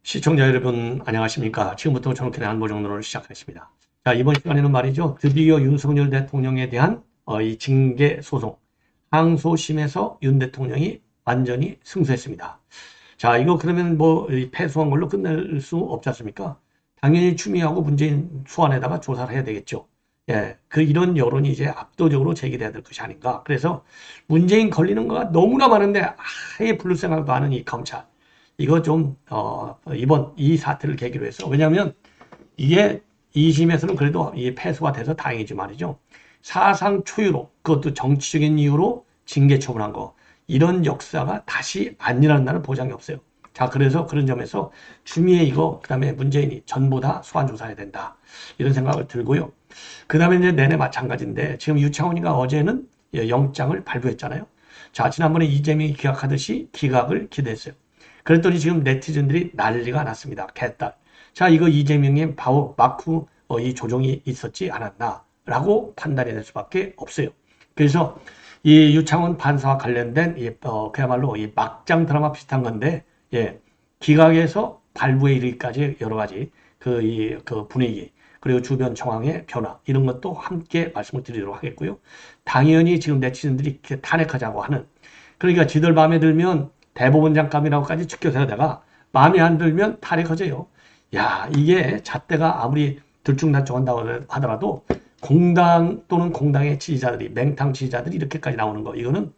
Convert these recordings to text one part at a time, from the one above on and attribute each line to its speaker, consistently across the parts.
Speaker 1: 시청자 여러분 안녕하십니까. 지금부터 정확히 안보정론을 시작하겠습니다. 자, 이번 시간에는 말이죠. 드디어 윤석열 대통령에 대한 이 징계 소송 항소심에서 윤 대통령이 완전히 승소했습니다. 자, 이거 그러면 뭐 패소한 걸로 끝낼 수 없지 않습니까? 당연히 추미애하고 문재인 소환에다가 조사를 해야 되겠죠. 예, 이런 여론이 이제 압도적으로 제기돼야 될 것이 아닌가. 그래서 문재인 걸리는 거가 너무나 많은데 아예 부를 생각도 안 하는 이 검찰. 이거 좀 이번 이 사태를 계기로 해서, 왜냐하면 이게 2심에서는 그래도 이 패소가 돼서 다행이지 말이죠. 사상 초유로, 그것도 정치적인 이유로 징계 처분한 거, 이런 역사가 다시 안 일어난다는 보장이 없어요. 자, 그래서 그런 점에서 추미애 이거, 그 다음에 문재인이 전부 다 소환 조사해야 된다, 이런 생각을 들고요. 그 다음에 이제 내내 마찬가지인데, 지금 유창훈이가 어제는 영장을 발부했잖아요. 자, 지난번에 이재명이 기각하듯이 기각을 기대했어요. 그랬더니 지금 네티즌들이 난리가 났습니다. 개딸. 자, 이거 이재명의 바로 마크 이 조종이 있었지 않았나 라고 판단이 될 수밖에 없어요. 그래서 이 유창훈 판사와 관련된 그야말로 이 막장 드라마 비슷한 건데, 예, 기각에서 발부에 이르기까지 여러 가지 그 분위기, 그리고 주변 정황의 변화, 이런 것도 함께 말씀을 드리도록 하겠고요. 당연히 지금 네티즌들이 이렇게 탄핵하자고 하는, 그러니까 지들 마음에 들면 대법원장감이라고까지 측교세다가 마음에 안 들면 탈핵하져요. 야, 이게 잣대가 아무리 들쭉날쭉한다고 하더라도 공당 또는 공당의 지지자들이, 맹탕 지지자들이 이렇게까지 나오는 거, 이거는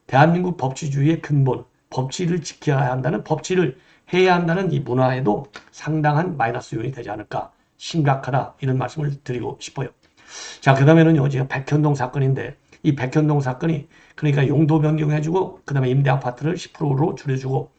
Speaker 1: 대한민국 법치주의의 근본, 법치를 지켜야 한다는, 법치를 해야 한다는 이 문화에도 상당한 마이너스 요인이 되지 않을까, 심각하다, 이런 말씀을 드리고 싶어요. 자, 그 다음에는요, 지금 백현동 사건인데, 이 백현동 사건이 그러니까 용도 변경해주고, 그 다음에 임대 아파트를 10%로 줄여주고,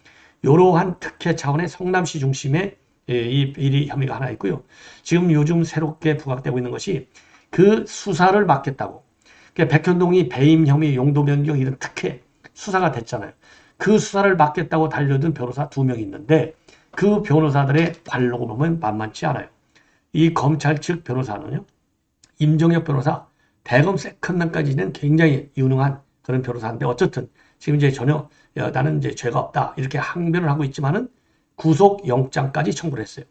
Speaker 1: 이러한 특혜 차원의 성남시 중심의 이 비리 혐의가 하나 있고요. 지금 요즘 새롭게 부각되고 있는 것이 그 수사를 막겠다고. 그러니까 백현동이 배임 혐의, 용도 변경 이런 특혜 수사가 됐잖아요. 그 수사를 막겠다고 달려든 변호사 2명 있는데, 그 변호사들의 관록을 보면 만만치 않아요. 이 검찰 측 변호사는요, 임종혁 변호사, 대검 세컨단까지는 굉장히 유능한 그런 변호사인데, 어쨌든 지금 이제 전혀 나는 이제 죄가 없다 이렇게 항변을 하고 있지만은 구속영장까지 청구를 했어요.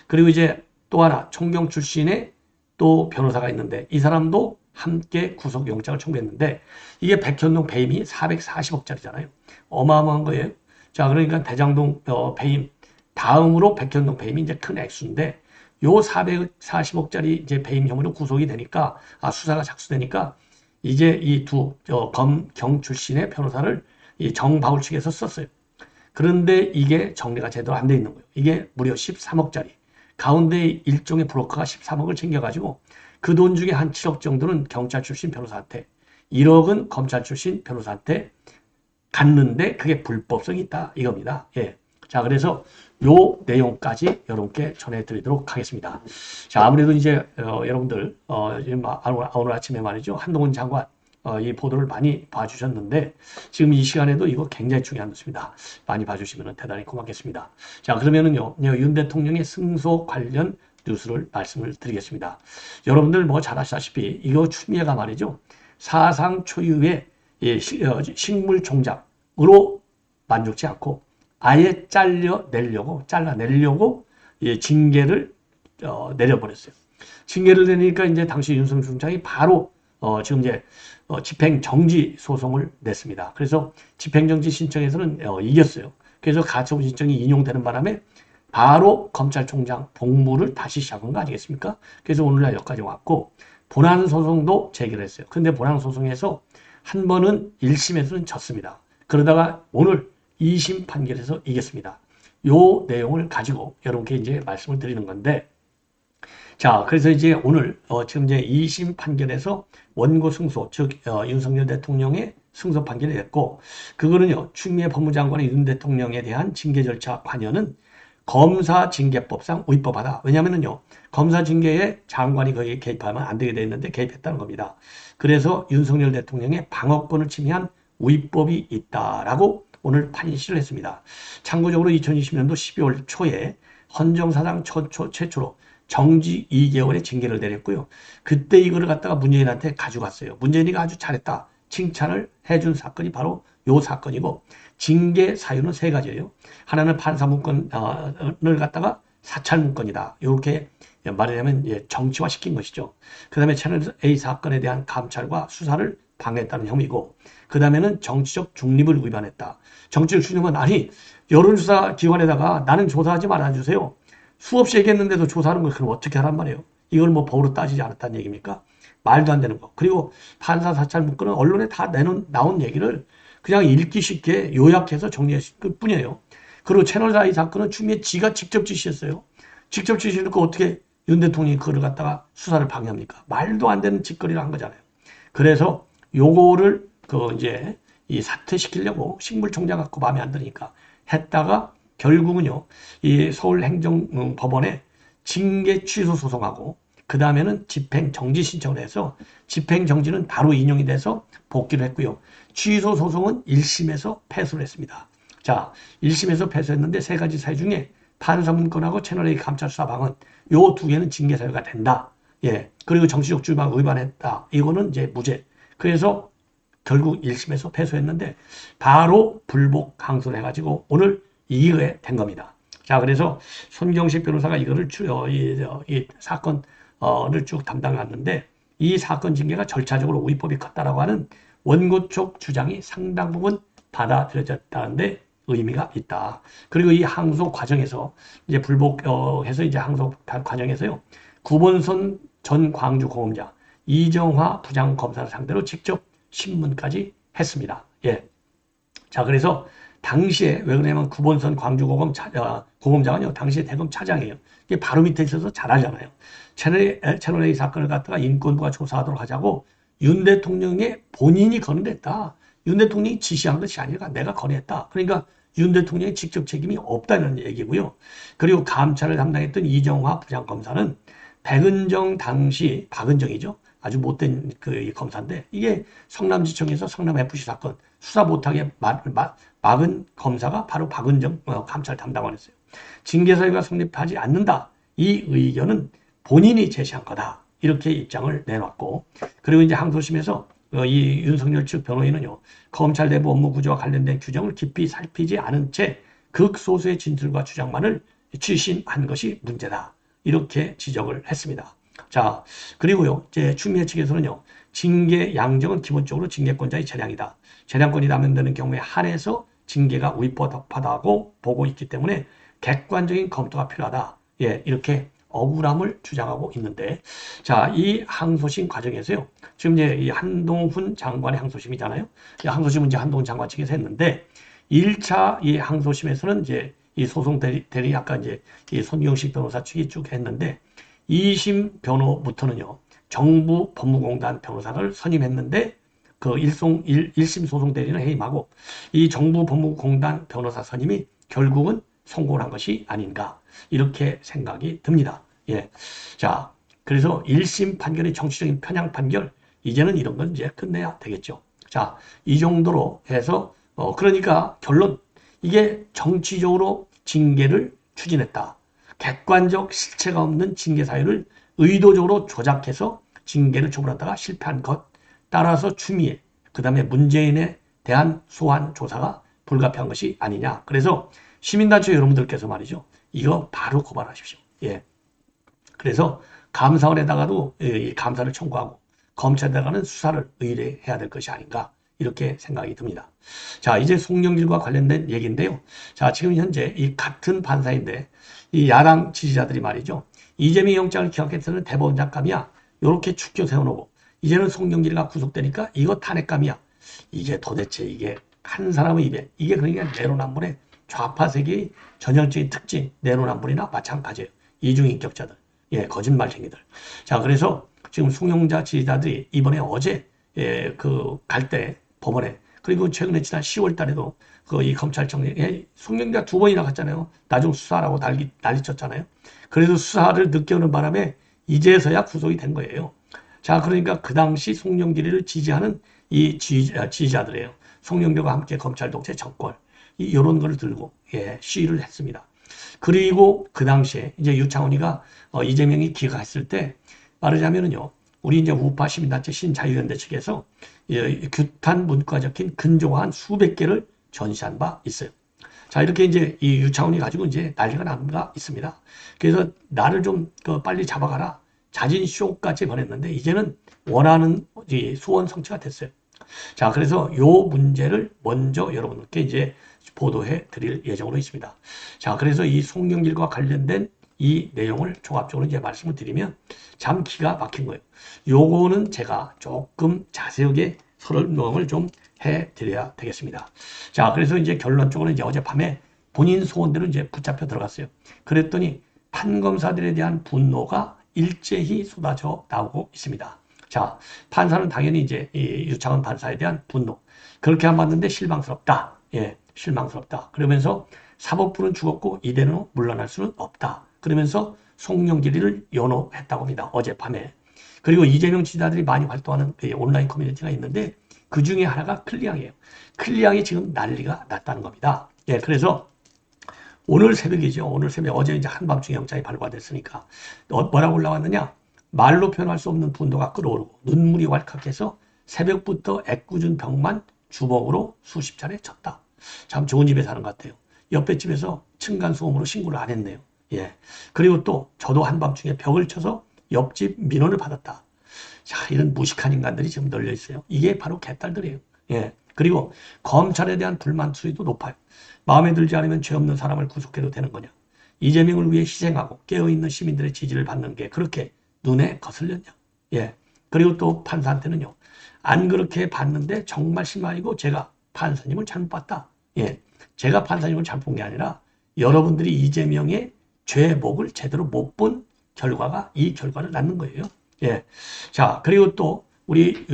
Speaker 1: 그리고 이제 또 하나 총경 출신의 또 변호사가 있는데, 이 사람도 함께 구속영장을 청구했는데, 이게 백현동 배임이 440억짜리잖아요. 어마어마한 거예요. 자, 그러니까 대장동 배임 다음으로 백현동 배임이 이제 큰 액수인데, 요 440억짜리 이제 배임 혐의로 구속이 되니까, 수사가 착수되니까, 이제 이 검경 출신의 변호사를 이 정바울 측에서 썼어요. 그런데 이게 정리가 제대로 안 돼 있는 거예요. 이게 무려 13억짜리. 가운데 일종의 브로커가 13억을 챙겨가지고 그 돈 중에 한 7억 정도는 경찰 출신 변호사한테, 1억은 검찰 출신 변호사한테 갔는데 그게 불법성이 있다, 이겁니다. 예. 자, 그래서 요 내용까지 여러분께 전해드리도록 하겠습니다. 자, 아무래도 이제 여러분들 오늘 아침에 말이죠, 한동훈 장관 이 보도를 많이 봐주셨는데, 지금 이 시간에도 이거 굉장히 중요한 뉴스입니다. 많이 봐주시면 대단히 고맙겠습니다. 자, 그러면은요, 윤 대통령의 승소 관련 뉴스를 말씀을 드리겠습니다. 여러분들 뭐 잘 아시다시피 이거 추미애가 말이죠, 사상 초유의 식물 종잡으로 만족지 않고 아예 잘라내려고 징계를 내려버렸어요. 징계를 내니까 이제 당시 윤석열 총장이 바로 지금 이제 집행정지 소송을 냈습니다. 그래서 집행정지 신청에서는 이겼어요. 그래서 가처분 신청이 인용되는 바람에 바로 검찰총장 복무를 다시 시작한 거 아니겠습니까? 그래서 오늘날 여기까지 왔고, 본안소송도 제기를 했어요. 근데 본안소송에서 한 번은 1심에서는 졌습니다. 그러다가 오늘 2심 판결에서 이겼습니다. 요 내용을 가지고 여러분께 이제 말씀을 드리는 건데, 자, 그래서 이제 오늘 지금 이제 2심 판결에서 원고 승소, 즉 윤석열 대통령의 승소 판결이 됐고, 그거는요, 추미애 법무장관의 윤 대통령에 대한 징계 절차 관여는 검사징계법상 위법하다. 왜냐면은요, 검사징계에 장관이 거기에 개입하면 안 되게 돼 있는데 개입했다는 겁니다. 그래서 윤석열 대통령의 방어권을 침해한 위법이 있다라고 오늘 판시를 했습니다. 참고적으로 2020년도 12월 초에 헌정사상 최초로 정지 2개월의 징계를 내렸고요. 그때 이거를 갖다가 문재인한테 가져갔어요. 문재인이가 아주 잘했다. 칭찬을 해준 사건이 바로 요 사건이고, 징계 사유는 세 가지예요. 하나는 판사 문건을 갖다가 사찰 문건이다. 이렇게 말하자면 정치화 시킨 것이죠. 그 다음에 채널 A 사건에 대한 감찰과 수사를 방해했다는 혐의고, 그 다음에는 정치적 중립을 위반했다. 정치적 중립은 아니 여론조사 기관에다가 나는 조사하지 말아주세요. 수없이 얘기했는데도 조사하는 걸 그럼 어떻게 하란 말이에요. 이걸 뭐 법으로 따지지 않았다는 얘기입니까? 말도 안 되는 거. 그리고 판사 사찰 문건은 언론에 다 나온 얘기를 그냥 읽기 쉽게 요약해서 정리했을 뿐이에요. 그리고 채널4 사건은 추미애 지가 직접 지시했어요. 직접 지시해놓고 어떻게 윤 대통령이 그걸 갖다가 수사를 방해합니까? 말도 안 되는 짓거리를 한 거잖아요. 그래서 요거를 이제 이 사퇴시키려고 식물총장 갖고 마음에 안 드니까 했다가 결국은요, 이 서울행정법원에 징계 취소 소송하고 그 다음에는 집행정지 신청을 해서 집행정지는 바로 인용이 돼서 복귀를 했고요. 취소 소송은 1심에서 패소를 했습니다. 자, 1심에서 패소했는데 세 가지 사유 중에 판사문건하고 채널A 감찰 수사방은 요 두 개는 징계 사유가 된다. 예. 그리고 정치적 주의방 위반했다. 이거는 이제 무죄. 그래서 결국 1심에서 패소했는데 바로 불복 항소를 해가지고 오늘 이기게 된 겁니다. 자, 그래서 손경식 변호사가 이거를 이 사건을 쭉 담당했는데 이 사건 징계가 절차적으로 위법이 컸다라고 하는 원고 쪽 주장이 상당 부분 받아들여졌다는데 의미가 있다. 그리고 이 항소 과정에서 이제 불복해서 이제 항소 과정에서요. 구본선 전 광주고검장 이정화 부장검사를 상대로 직접 신문까지 했습니다. 예. 자, 그래서 당시에 왜 그러냐면 구본선 광주고검장은요, 당시에 대검 차장이에요. 이게 바로 밑에 있어서 잘 알잖아요. 채널A 사건을 갖다가 인권부가 조사하도록 하자고 윤 대통령의 본인이 건의했다. 윤 대통령이 지시한 것이 아니라 내가 건의했다. 그러니까 윤 대통령의 직접 책임이 없다는 얘기고요. 그리고 감찰을 담당했던 이정화 부장검사는 백은정 당시 박은정이죠. 아주 못된 그 검사인데 이게 성남지청에서 성남FC 사건 수사 못하게 막은 검사가 바로 박은정 감찰 담당관이었어요. 징계사유가 성립하지 않는다. 이 의견은 본인이 제시한 거다. 이렇게 입장을 내놨고, 그리고 이제 항소심에서 이 윤석열 측 변호인은요, 검찰 내부 업무 구조와 관련된 규정을 깊이 살피지 않은 채 극소수의 진술과 주장만을 취신한 것이 문제다. 이렇게 지적을 했습니다. 자, 그리고요, 이제 추미애 측에서는요, 징계 양정은 기본적으로 징계권자의 재량이다. 재량권이 남용되는 경우에 한해서 징계가 위법하다고 보고 있기 때문에 객관적인 검토가 필요하다. 예, 이렇게 억울함을 주장하고 있는데, 자, 이 항소심 과정에서요, 지금 이제 이 한동훈 장관의 항소심이잖아요. 이 항소심은 이제 한동훈 장관 측에서 했는데, 1차 이 항소심에서는 이제 이 소송 대리 아까 이제 이 손경식 변호사 측이 쭉 했는데, 2심 변호부터는요, 정부 법무공단 변호사를 선임했는데, 그 1심 소송 대리는 해임하고, 이 정부 법무공단 변호사 선임이 결국은 성공을 한 것이 아닌가. 이렇게 생각이 듭니다. 예. 자, 그래서 1심 판결이 정치적인 편향 판결, 이제는 이런 건 이제 끝내야 되겠죠. 자, 이 정도로 해서, 그러니까 결론, 이게 정치적으로 징계를 추진했다. 객관적 실체가 없는 징계 사유를 의도적으로 조작해서 징계를 처분하다가 실패한 것. 따라서 추미애, 그 다음에 문재인에 대한 소환 조사가 불가피한 것이 아니냐. 그래서 시민단체 여러분들께서 말이죠. 이거 바로 고발하십시오. 예. 그래서 감사원에다가도 감사를 청구하고 검찰에다가는 수사를 의뢰해야 될 것이 아닌가. 이렇게 생각이 듭니다. 자, 이제 송영길과 관련된 얘기인데요. 자, 지금 현재 이 같은 판사인데 이 야당 지지자들이 말이죠. 이재명 영장을 기각했을 대법원장감이야. 이렇게 축켜 세워놓고 이제는 송영길이가 구속되니까 이거 탄핵감이야. 이게 도대체 이게 한 사람의 입에 이게 그러니까 내로남불의 좌파 세계의 전형적인 특징 내로남불이나 마찬가지예요. 이중인격자들. 예, 거짓말쟁이들. 자, 그래서 지금 송영자 지지자들이 이번에 어제 갈 때 법원에 그리고 최근에 지난 10월 달에도 이 검찰청에 송영자 2번이나 갔잖아요. 나중 수사라고 난리쳤잖아요. 그래도 수사를 늦게 오는 바람에 이제서야 구속이 된 거예요. 자, 그러니까 그 당시 송영길이를 지지하는 이 지지자들이에요. 송영길과 함께 검찰 독재 정권 이런 걸 들고 시위를 했습니다. 그리고 그 당시에 이제 유창훈이가 이재명이 기각했을 때 말하자면은요, 우리 이제 우파 시민단체 신자유연대 측에서 규탄 문구가 적힌 근조가 한 수백 개를 전시한 바 있어요. 자, 이렇게 이제 이 유창훈이 가지고 이제 난리가 난가 있습니다. 그래서 나를 좀 빨리 잡아가라. 자진 쇼까지 보냈는데 이제는 원하는 소원 성취가 됐어요. 자, 그래서 요 문제를 먼저 여러분께 이제 보도해 드릴 예정으로 있습니다. 자, 그래서 이 송영길과 관련된 이 내용을 종합적으로 이제 말씀을 드리면 참 기가 막힌 거예요. 요거는 제가 조금 자세하게 설명을 좀 해드려야 되겠습니다. 자, 그래서 이제 결론적으로 이제 어젯밤에 본인 소원대로 이제 붙잡혀 들어갔어요. 그랬더니 판검사들에 대한 분노가 일제히 쏟아져 나오고 있습니다. 자, 판사는 당연히 이제 이 유창훈 판사에 대한 분노. 그렇게 안 봤는데 실망스럽다. 예, 실망스럽다. 그러면서 사법부는 죽었고 이대로 물러날 수는 없다. 그러면서 송영길이를 연호했다고 합니다. 어젯밤에. 그리고 이재명 지지자들이 많이 활동하는 온라인 커뮤니티가 있는데 그 중에 하나가 클리앙이에요. 클리앙이 지금 난리가 났다는 겁니다. 예, 그래서 오늘 새벽이죠. 오늘 새벽 어제 이제 한밤중에 영장이 발부됐으니까 뭐라고 올라왔느냐? 말로 표현할 수 없는 분노가 끓어오르고 눈물이 왈칵해서 새벽부터 애꿎은 벽만 주먹으로 수십 차례 쳤다. 참 좋은 집에 사는 것 같아요. 옆에 집에서 층간소음으로 신고를 안 했네요. 예. 그리고 또 저도 한밤중에 벽을 쳐서 옆집 민원을 받았다. 자, 이런 무식한 인간들이 지금 널려 있어요. 이게 바로 개딸들이에요. 예. 그리고 검찰에 대한 불만 수위도 높아요. 마음에 들지 않으면 죄 없는 사람을 구속해도 되는 거냐. 이재명을 위해 희생하고 깨어있는 시민들의 지지를 받는 게 그렇게 눈에 거슬렸냐. 예. 그리고 또 판사한테는요. 안 그렇게 봤는데 정말 실망이고 제가 판사님을 잘못 봤다. 예. 제가 판사님을 잘못 본 게 아니라 여러분들이 이재명의 죄목을 제대로 못 본 결과가 이 결과를 낳는 거예요. 예. 자, 그리고 또 우리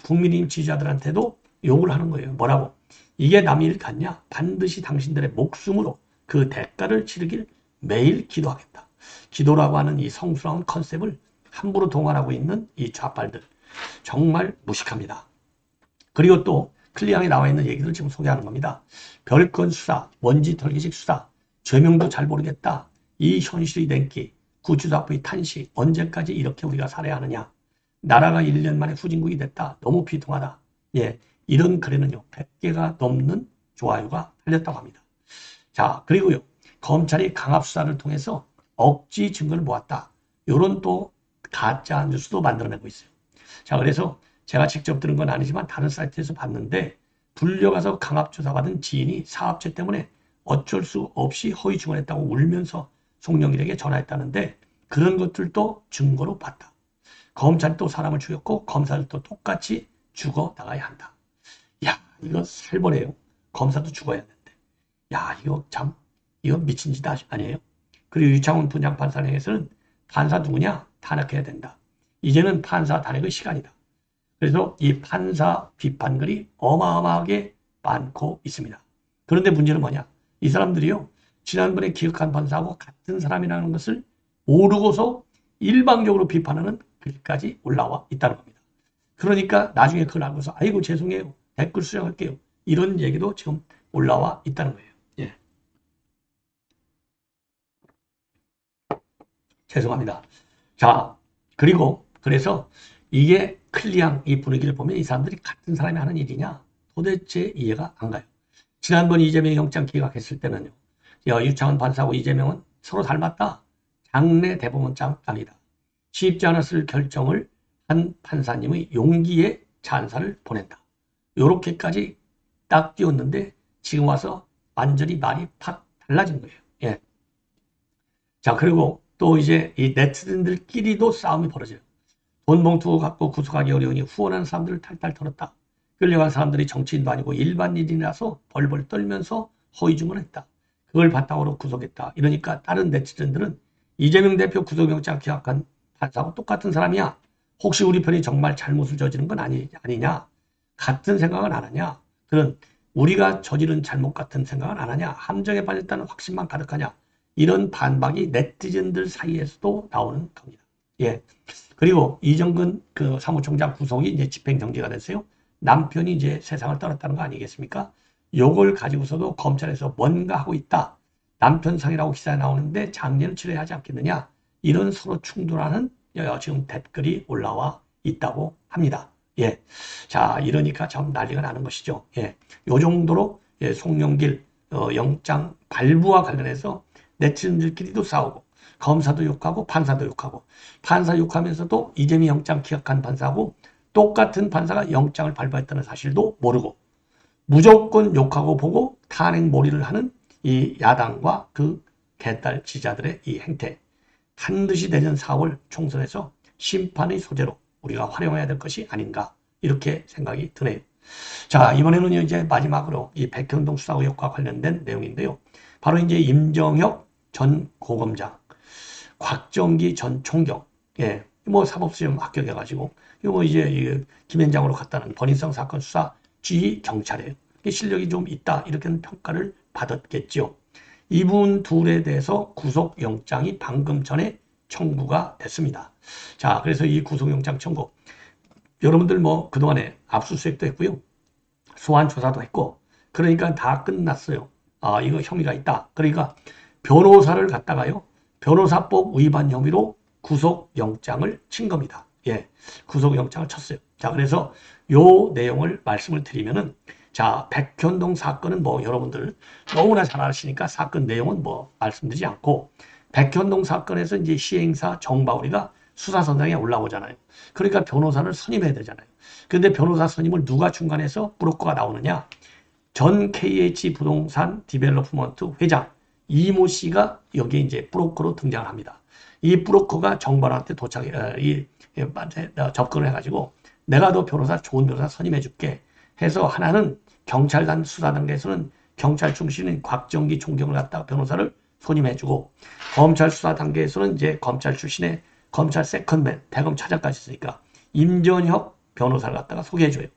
Speaker 1: 국민의힘 지지자들한테도 욕을 하는 거예요. 뭐라고? 이게 남의 일 같냐? 반드시 당신들의 목숨으로 그 대가를 치르길 매일 기도하겠다. 기도라고 하는 이 성스러운 컨셉을 함부로 동원하고 있는 이 좌빨들. 정말 무식합니다. 그리고 또 클리앙에 나와 있는 얘기를 지금 소개하는 겁니다. 별건 수사, 먼지 털기식 수사, 죄명도 잘 모르겠다. 이 현실이 된기, 구치소의 탄식, 언제까지 이렇게 우리가 살아야 하느냐. 나라가 1년 만에 후진국이 됐다. 너무 비통하다. 예, 이런 글에는요. 100개가 넘는 좋아요가 달렸다고 합니다. 자, 그리고요. 검찰이 강압수사를 통해서 억지 증거를 모았다. 이런 또 가짜 뉴스도 만들어내고 있어요. 자, 그래서 제가 직접 들은 건 아니지만 다른 사이트에서 봤는데 불려가서 강압조사받은 지인이 사업체 때문에 어쩔 수 없이 허위 증언했다고 울면서 송영길에게 전화했다는데 그런 것들도 증거로 봤다. 검찰이 또 사람을 죽였고 검사들도 똑같이 죽어 나가야 한다. 야, 이거 살벌해요. 검사도 죽어야 되는데. 야, 이거 참 이거 미친 짓 아니에요? 그리고 유창훈 분양판사령에서는 판사 누구냐? 탄핵해야 된다. 이제는 판사 탄핵의 시간이다. 그래서 이 판사 비판글이 어마어마하게 많고 있습니다. 그런데 문제는 뭐냐? 이 사람들이요. 지난번에 기억한 판사하고 같은 사람이라는 것을 모르고서 일방적으로 비판하는 글까지 올라와 있다는 겁니다. 그러니까 나중에 그걸 알고서 아이고 죄송해요. 댓글 수정할게요. 이런 얘기도 지금 올라와 있다는 거예요. 예. 죄송합니다. 자, 그리고 그래서 이게 클리앙 이 분위기를 보면 이 사람들이 같은 사람이 하는 일이냐 도대체 이해가 안 가요. 지난번 이재명 영장 기각했을 때는요. 유창훈 판사하고 이재명은 서로 닮았다. 장래 대법원장감이다. 쉽지 않았을 결정을 한 판사님의 용기에 찬사를 보낸다. 요렇게까지 딱 띄웠는데 지금 와서 완전히 말이 팍 달라진 거예요. 예. 자, 그리고 또 이제 이 네티즌들끼리도 싸움이 벌어져요. 돈 봉투 갖고 구속하기 어려우니 후원하는 사람들을 탈탈 털었다. 끌려간 사람들이 정치인도 아니고 일반인이라서 벌벌 떨면서 허위 증언했다. 그걸 바탕으로 구속했다. 이러니까 다른 네티즌들은 이재명 대표 구속영장 기각한 판사하고 똑같은 사람이야. 혹시 우리 편이 정말 잘못을 저지른 건 아니냐? 같은 생각은 안 하냐? 그런 우리가 저지른 잘못 같은 생각은 안 하냐? 함정에 빠졌다는 확신만 가득하냐? 이런 반박이 네티즌들 사이에서도 나오는 겁니다. 예. 그리고 이정근 그 사무총장 구속이 이제 집행정지가 됐어요. 남편이 이제 세상을 떠났다는 거 아니겠습니까? 요걸 가지고서도 검찰에서 뭔가 하고 있다. 남편 상이라고 기사에 나오는데 장례를 치러야 하지 않겠느냐. 이런 서로 충돌하는 지금 댓글이 올라와 있다고 합니다. 예. 자, 이러니까 참 난리가 나는 것이죠. 예. 요 정도로 송영길 영장 발부와 관련해서 네티즌들끼리도 싸우고 검사도 욕하고 판사도 욕하고 판사 욕하면서도 이재명 영장 기각한 판사하고 똑같은 판사가 영장을 발부했다는 사실도 모르고 무조건 욕하고 보고 탄핵몰이를 하는 이 야당과 그 개딸 지자들의 이 행태 반드시 내년 4월 총선에서 심판의 소재로 우리가 활용해야 될 것이 아닌가 이렇게 생각이 드네요. 자, 이번에는 이제 마지막으로 이 백현동 수사 의혹과 관련된 내용인데요. 바로 이제 임정혁 전 고검장, 곽정기 전 총경, 예, 뭐 사법시험 합격해가지고 이거 이제 김현장으로 갔다는 번인성 사건 수사 G 경찰이에요. 실력이 좀 있다 이렇게 평가를 받았겠죠. 이분 둘에 대해서 구속영장이 방금 전에 청구가 됐습니다. 자, 그래서 이 구속영장 청구 여러분들 뭐 그동안에 압수수색도 했고요. 소환 조사도 했고 그러니까 다 끝났어요. 아, 이거 혐의가 있다. 그러니까 변호사를 갖다가요. 변호사법 위반 혐의로 구속영장을 친 겁니다. 예, 구속영장을 쳤어요. 자, 그래서 요 내용을 말씀을 드리면은 자, 백현동 사건은 뭐 여러분들 너무나 잘 아시니까 사건 내용은 뭐 말씀드리지 않고 백현동 사건에서 이제 시행사 정바울이가 수사선상에 올라오잖아요. 그러니까 변호사를 선임해야 되잖아요. 근데 변호사 선임을 누가 중간에서 브로커가 나오느냐? 전 KH 부동산 디벨로프먼트 회장 이모 씨가 여기 이제 브로커로 등장을 합니다. 이 브로커가 정바울한테 접근을 해가지고 내가 너 변호사 좋은 변호사 선임해 줄게 해서 하나는 경찰단 수사 단계에서는 경찰 출신인 곽정기 총경을 갖다가 변호사를 선임해주고 검찰 수사 단계에서는 이제 검찰 출신의 검찰 세컨맨 대검 차장까지 있으니까 임전혁 변호사를 갖다가 소개해줘요.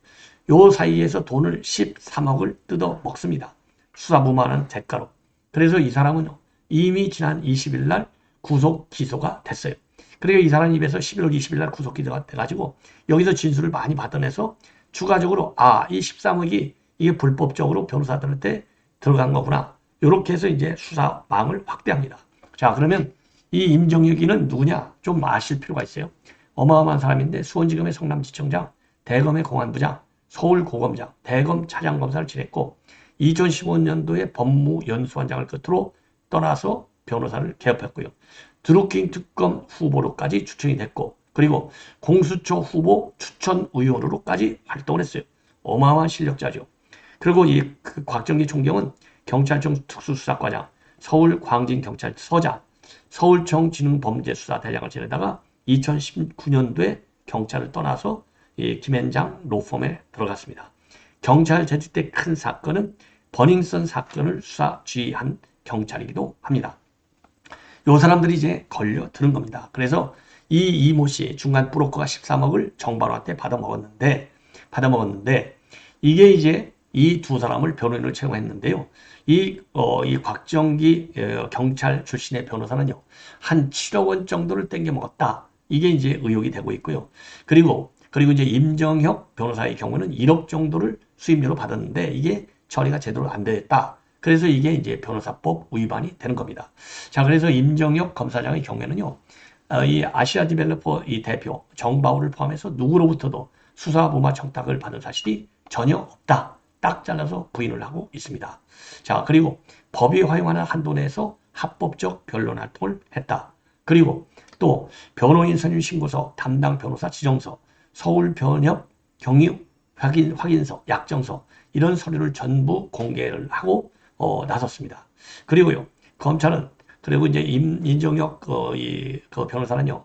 Speaker 1: 요 사이에서 돈을 13억을 뜯어 먹습니다. 수사무마는 대가로. 그래서 이 사람은 이미 지난 20일 날 구속 기소가 됐어요. 그리고 이 사람 입에서 11월 20일 날 구속 기소가 돼가지고 여기서 진술을 많이 받아내서 추가적으로 이 13억이 이게 불법적으로 변호사들한테 들어간 거구나. 이렇게 해서 이제 수사망을 확대합니다. 자, 그러면 이 임정혁이는 누구냐? 좀 아실 필요가 있어요. 어마어마한 사람인데 수원지검의 성남지청장, 대검의 공안부장, 서울고검장, 대검 차장검사를 지냈고 2015년도에 법무연수원장을 끝으로 떠나서 변호사를 개업했고요. 드루킹 특검 후보로까지 추천이 됐고 그리고 공수처 후보 추천 의원으로까지 활동을 했어요. 어마어마한 실력자죠. 그리고 그 곽정기 총경은 경찰청 특수수사과장, 서울광진경찰서장, 서울청지능범죄수사대장을 지내다가 2019년도에 경찰을 떠나서 김현장 로펌에 들어갔습니다. 경찰 재직 때 큰 사건은 버닝썬 사건을 수사 지휘한 경찰이기도 합니다. 요 사람들이 이제 걸려드는 겁니다. 그래서 이 이모 씨 중간 브로커가 13억을 정바로한테 받아먹었는데 이게 이제 이 두 사람을 변호인을 채용했는데요. 이 곽정기 경찰 출신의 변호사는요. 한 7억 원 정도를 땡겨 먹었다. 이게 이제 의혹이 되고 있고요. 그리고 이제 임정혁 변호사의 경우는 1억 정도를 수임료로 받았는데 이게 처리가 제대로 안 됐다. 그래서 이게 이제 변호사법 위반이 되는 겁니다. 자, 그래서 임정혁 검사장의 경우에는요. 이 아시아 디벨로퍼 이 대표 정바울을 포함해서 누구로부터도 수사무마 청탁을 받은 사실이 전혀 없다. 딱 잘라서 부인을 하고 있습니다. 자, 그리고 법이 허용하는 한도 내에서 합법적 변론 활동을 했다. 그리고 또 변호인 선임 신고서, 담당 변호사 지정서, 서울변협 경위 확인서, 약정서 이런 서류를 전부 공개를 하고 나섰습니다. 그리고요, 검찰은 그리고 이제 임정혁 그 변호사는요,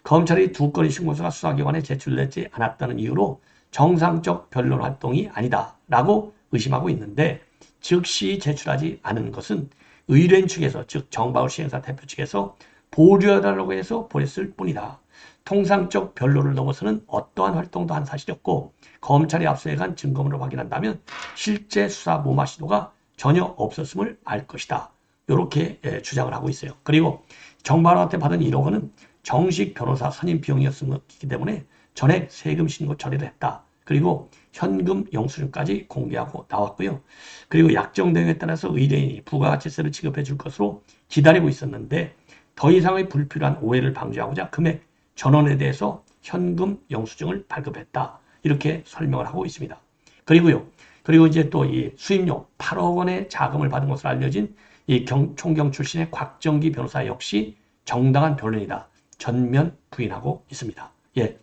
Speaker 1: 검찰이 두 건의 신고서가 수사기관에 제출되지 않았다는 이유로 정상적 변론 활동이 아니다라고 의심하고 있는데 즉시 제출하지 않은 것은 의뢰인 측에서 즉 정바울 시행사 대표 측에서 보류해달라고 해서 보냈을 뿐이다. 통상적 변론을 넘어서는 어떠한 활동도 한 사실이 없고 검찰이 압수해간 증거물을 확인한다면 실제 수사 무마 시도가 전혀 없었음을 알 것이다. 이렇게 주장을 하고 있어요. 그리고 정바울한테 받은 1억 원은 정식 변호사 선임 비용이었기 때문에 전액 세금 신고 처리를 했다. 그리고 현금 영수증까지 공개하고 나왔고요. 그리고 약정 내용에 따라서 의뢰인이 부가가치세를 지급해 줄 것으로 기다리고 있었는데 더 이상의 불필요한 오해를 방지하고자 금액 전원에 대해서 현금 영수증을 발급했다. 이렇게 설명을 하고 있습니다. 그리고 이제 또 이 수임료 8억 원의 자금을 받은 것으로 알려진 이 총경 출신의 곽정기 변호사 역시 정당한 변론이다. 전면 부인하고 있습니다. 예.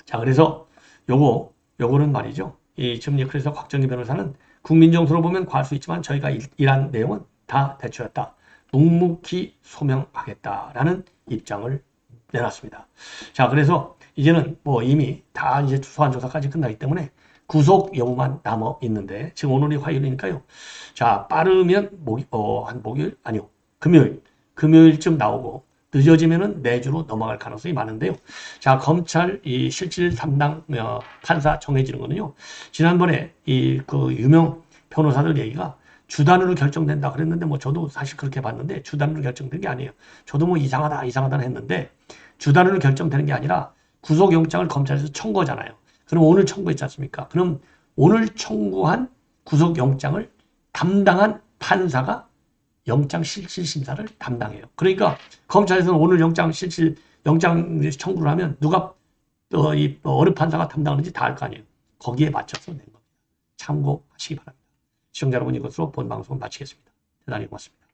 Speaker 1: 자, 그래서 요거는 말이죠. 그래서 곽정기 변호사는 국민정서로 보면 과할 수 있지만 저희가 일한 내용은 다 대초였다. 묵묵히 소명하겠다라는 입장을 내놨습니다. 자, 그래서 이제는 뭐 이미 다 이제 소환 조사까지 끝나기 때문에 구속 여부만 남아 있는데 지금 오늘이 화요일이니까요. 자, 빠르면 한 목요일 아니요. 금요일쯤 나오고 늦어지면은 내주로 넘어갈 가능성이 많은데요. 자, 검찰 이 실질 담당 판사 정해지는 거는요. 지난번에 그 유명 변호사들 얘기가 주단으로 결정된다 그랬는데 뭐 저도 사실 그렇게 봤는데 주단으로 결정된 게 아니에요. 저도 뭐 이상하다 했는데 주단으로 결정되는 게 아니라 구속영장을 검찰에서 청구하잖아요. 그럼 오늘 청구했지 않습니까? 그럼 오늘 청구한 구속영장을 담당한 판사가 영장실질심사를 담당해요. 그러니까 검찰에서는 오늘 영장 청구를 하면 누가 어느 판사가 담당하는지 다 알 거 아니에요. 거기에 맞춰서 낸 겁니다. 참고하시기 바랍니다. 시청자 여러분, 이것으로 본 방송을 마치겠습니다. 대단히 고맙습니다.